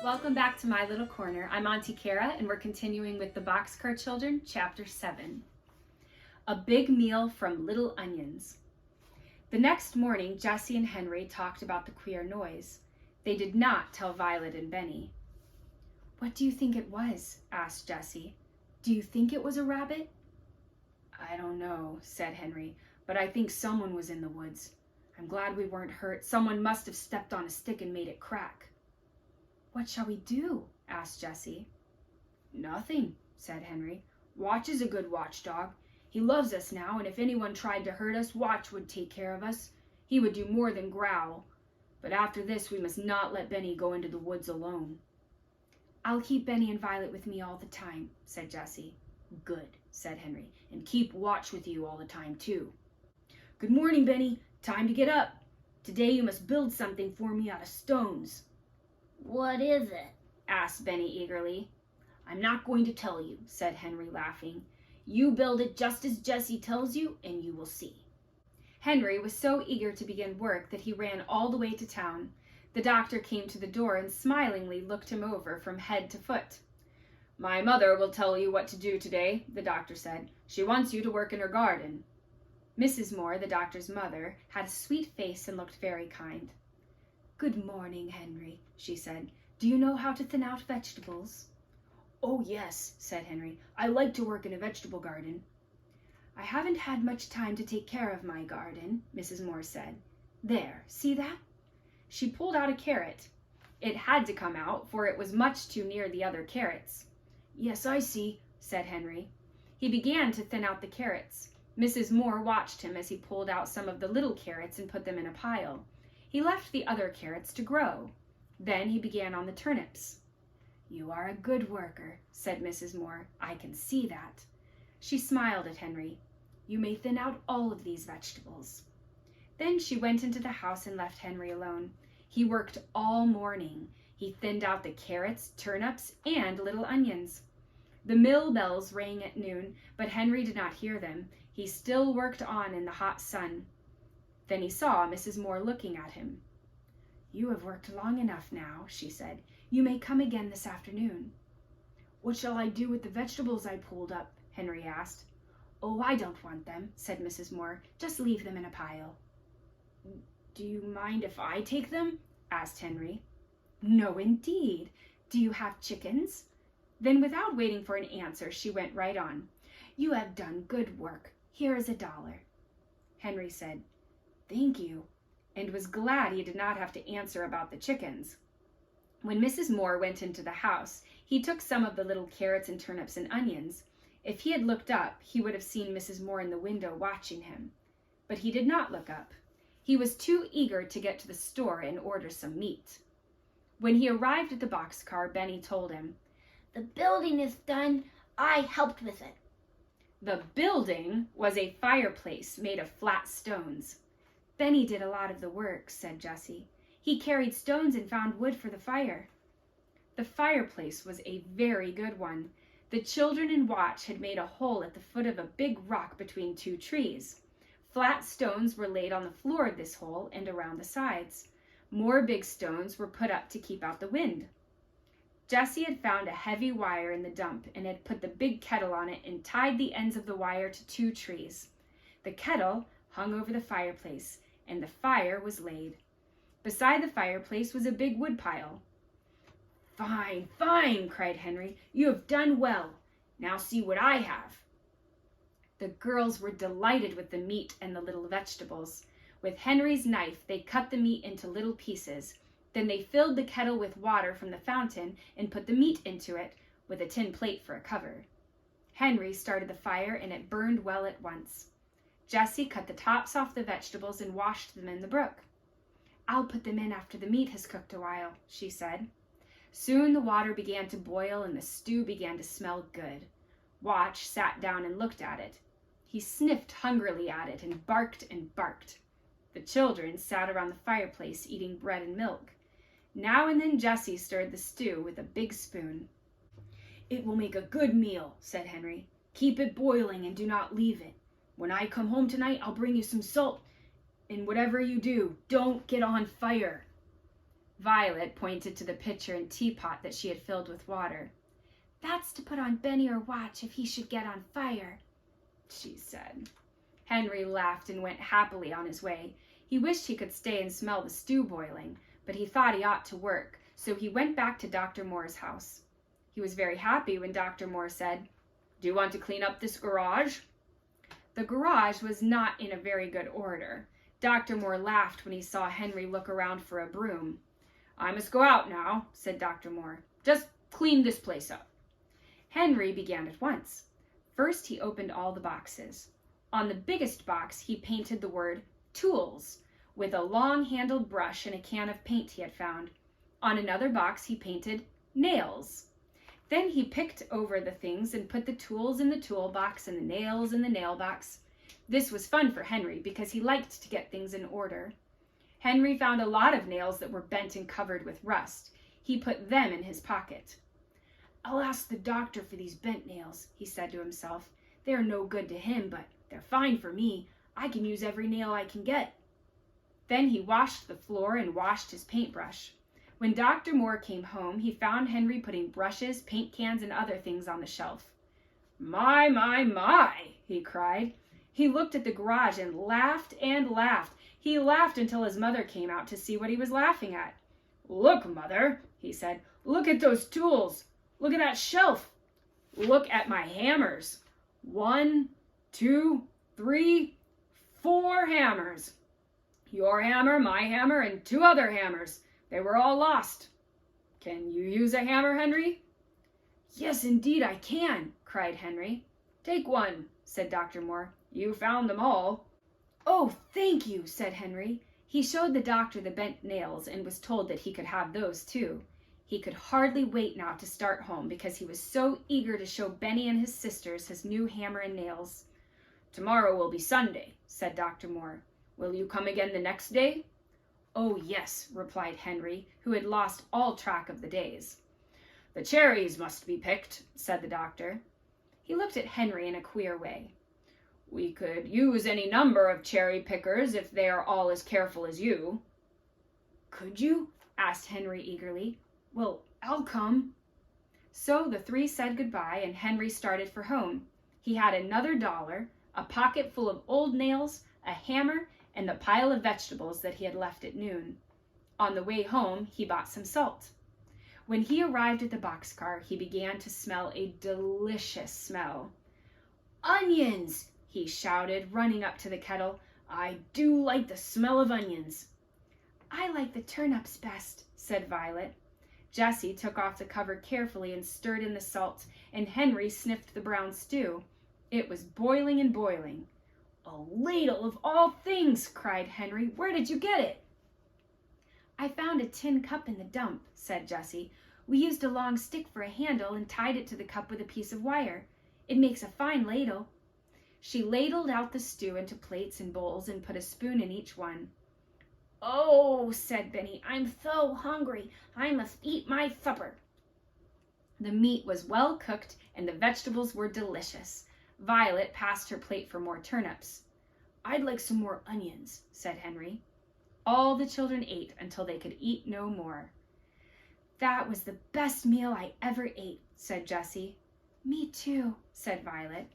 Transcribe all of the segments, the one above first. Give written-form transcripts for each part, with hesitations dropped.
Welcome back to My Little Corner. I'm Auntie Kara, and we're continuing with the Boxcar Children, Chapter 7. A Big Meal from Little Onions. The next morning, Jessie and Henry talked about the queer noise. They did not tell Violet and Benny. "What do you think it was?" asked Jessie. "Do you think it was a rabbit?" "I don't know," said Henry, "but I think someone was in the woods. I'm glad we weren't hurt. Someone must have stepped on a stick and made it crack." "What shall we do?" asked Jessie. "Nothing," said Henry. "Watch is a good watchdog. He loves us now, and if anyone tried to hurt us, Watch would take care of us. He would do more than growl. But after this, we must not let Benny go into the woods alone." "I'll keep Benny and Violet with me all the time," said Jessie. "Good," said Henry, "and keep Watch with you all the time, too." "Good morning, Benny. Time to get up. Today you must build something for me out of stones." "What is it?" asked Benny eagerly. "I'm not going to tell you," said Henry, laughing. "You build it just as Jessie tells you, and you will see." Henry was so eager to begin work that he ran all the way to town. The doctor came to the door and smilingly looked him over from head to foot. "My mother will tell you what to do today," the doctor said. "She wants you to work in her garden." Mrs. Moore, the doctor's mother, had a sweet face and looked very kind. "Good morning, Henry," she said. "Do you know how to thin out vegetables?" "Oh, yes," said Henry. "I like to work in a vegetable garden." "I haven't had much time to take care of my garden," Mrs. Moore said. "There, see that?" She pulled out a carrot. It had to come out, for it was much too near the other carrots. "Yes, I see," said Henry. He began to thin out the carrots. Mrs. Moore watched him as he pulled out some of the little carrots and put them in a pile. He left the other carrots to grow. Then he began on the turnips. "You are a good worker," said Mrs. Moore. "I can see that." She smiled at Henry. "You may thin out all of these vegetables." Then she went into the house and left Henry alone. He worked all morning. He thinned out the carrots, turnips, and little onions. The mill bells rang at noon, but Henry did not hear them. He still worked on in the hot sun. Then he saw Mrs. Moore looking at him. "You have worked long enough now," she said. "You may come again this afternoon." "What shall I do with the vegetables I pulled up?" Henry asked. "Oh, I don't want them," said Mrs. Moore. "Just leave them in a pile." "Do you mind if I take them?" asked Henry. "No, indeed. Do you have chickens?" Then, without waiting for an answer, she went right on. "You have done good work. Here is $1. Henry said, "Thank you," and was glad he did not have to answer about the chickens. When Mrs. Moore went into the house, he took some of the little carrots and turnips and onions. If he had looked up, he would have seen Mrs. Moore in the window watching him. But he did not look up. He was too eager to get to the store and order some meat. When he arrived at the boxcar, Benny told him, "The building is done. I helped with it." The building was a fireplace made of flat stones. "Benny did a lot of the work," said Jessie. "He carried stones and found wood for the fire." The fireplace was a very good one. The children and Watch had made a hole at the foot of a big rock between two trees. Flat stones were laid on the floor of this hole and around the sides. More big stones were put up to keep out the wind. Jessie had found a heavy wire in the dump and had put the big kettle on it and tied the ends of the wire to two trees. The kettle hung over the fireplace, and the fire was laid. Beside the fireplace was a big wood pile. "Fine, fine," cried Henry. "You have done well. Now see what I have." The girls were delighted with the meat and the little vegetables. With Henry's knife, they cut the meat into little pieces. Then they filled the kettle with water from the fountain and put the meat into it, with a tin plate for a cover. Henry started the fire, and it burned well at once. Jessie cut the tops off the vegetables and washed them in the brook. "I'll put them in after the meat has cooked a while," she said. Soon the water began to boil and the stew began to smell good. Watch sat down and looked at it. He sniffed hungrily at it and barked and barked. The children sat around the fireplace eating bread and milk. Now and then Jessie stirred the stew with a big spoon. "It will make a good meal," said Henry. "Keep it boiling and do not leave it. When I come home tonight, I'll bring you some salt. And whatever you do, don't get on fire." Violet pointed to the pitcher and teapot that she had filled with water. That's to put on Benny or watch if he should get on fire, she said. Henry laughed and went happily on his way. He wished he could stay and smell the stew boiling, but he thought he ought to work, so he went back to Dr. Moore's house. He was very happy when Dr. Moore said, "Do you want to clean up this garage?" The garage was not in a very good order. Dr. Moore laughed when he saw Henry look around for a broom. "I must go out now," said Dr. Moore. "Just clean this place up." Henry began at once. First, he opened all the boxes. On the biggest box, he painted the word "Tools" with a long-handled brush and a can of paint he had found. On another box, he painted "Nails." Then he picked over the things and put the tools in the toolbox and the nails in the nail box. This was fun for Henry because he liked to get things in order. Henry found a lot of nails that were bent and covered with rust. He put them in his pocket. "I'll ask the doctor for these bent nails," he said to himself. "They are no good to him, but they're fine for me. I can use every nail I can get." Then he washed the floor and washed his paintbrush. When Dr. Moore came home, he found Henry putting brushes, paint cans, and other things on the shelf. My, he cried. He looked at the garage and laughed and laughed. He laughed until his mother came out to see what he was laughing at. "Look, Mother," he said. "Look at those tools. Look at that shelf. Look at my hammers. 1, 2, 3, 4 hammers. Your hammer, my hammer, and 2 other hammers. They were all lost. Can you use a hammer, Henry?" "Yes, indeed I can," cried Henry. "Take one," said Dr. Moore. "You found them all." "Oh, thank you," said Henry. He showed the doctor the bent nails and was told that he could have those too. He could hardly wait now to start home because he was so eager to show Benny and his sisters his new hammer and nails. "Tomorrow will be Sunday," said Dr. Moore. "Will you come again the next day?" "Oh, yes," replied Henry, who had lost all track of the days. "The cherries must be picked," said the doctor. He looked at Henry in a queer way. "We could use any number of cherry pickers if they are all as careful as you." "Could you?" asked Henry eagerly. "Well, I'll come." So the 3 said goodbye, and Henry started for home. He had another $1, a pocket full of old nails, a hammer, and the pile of vegetables that he had left at noon. On the way home, he bought some salt. When he arrived at the boxcar, he began to smell a delicious smell. "Onions!" he shouted, running up to the kettle. "I do like the smell of onions." "I like the turnips best," said Violet. Jessie took off the cover carefully and stirred in the salt, and Henry sniffed the brown stew. It was boiling and boiling. "A ladle of all things!" cried Henry. "Where did you get it?" "I found a tin cup in the dump," said Jessie. "We used a long stick for a handle and tied it to the cup with a piece of wire. It makes a fine ladle." She ladled out the stew into plates and bowls and put a spoon in each one. "Oh," said Benny, "I'm so hungry. I must eat my supper." The meat was well cooked and the vegetables were delicious. Violet passed her plate for more turnips. "I'd like some more onions," said Henry. All the children ate until they could eat no more. "That was the best meal I ever ate," said Jessie. "Me too," said Violet.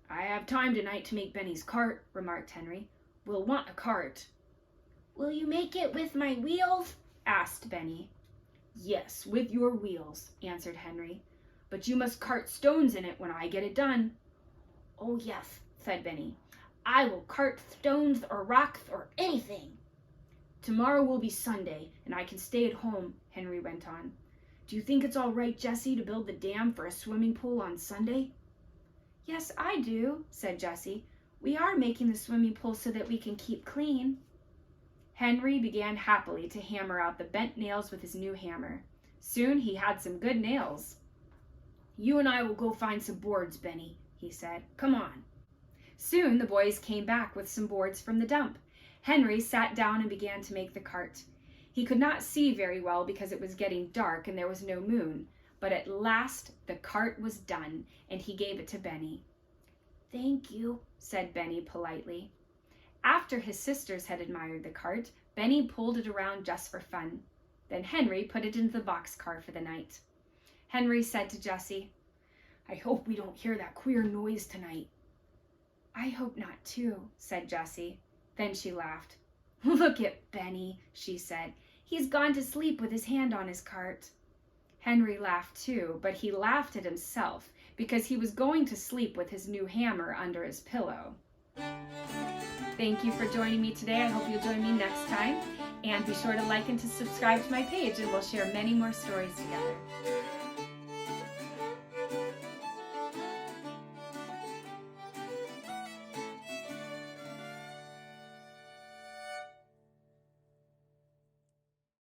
"I have time tonight to make Benny's cart," remarked Henry. "We'll want a cart." "Will you make it with my wheels?" asked Benny. "Yes, with your wheels," answered Henry. "But you must cart stones in it when I get it done." "Oh, yes," said Benny. "I will cart stones or rocks or anything." "Tomorrow will be Sunday, and I can stay at home," Henry went on. "Do you think it's all right, Jessie, to build the dam for a swimming pool on Sunday?" "Yes, I do," said Jessie. "We are making the swimming pool so that we can keep clean." Henry began happily to hammer out the bent nails with his new hammer. Soon he had some good nails. "You and I will go find some boards, Benny," he said. "Come on." Soon the boys came back with some boards from the dump. Henry sat down and began to make the cart. He could not see very well because it was getting dark and there was no moon, but at last the cart was done, and he gave it to Benny. "Thank you," said Benny politely. After his sisters had admired the cart, Benny pulled it around just for fun. Then Henry put it into the boxcar for the night. Henry said to Jessie, "I hope we don't hear that queer noise tonight." "I hope not too," said Jessie. Then she laughed. "Look at Benny," she said. "He's gone to sleep with his hand on his cart." Henry laughed too, but he laughed at himself because he was going to sleep with his new hammer under his pillow. Thank you for joining me today. I hope you'll join me next time. And be sure to like and to subscribe to my page, and we'll share many more stories together.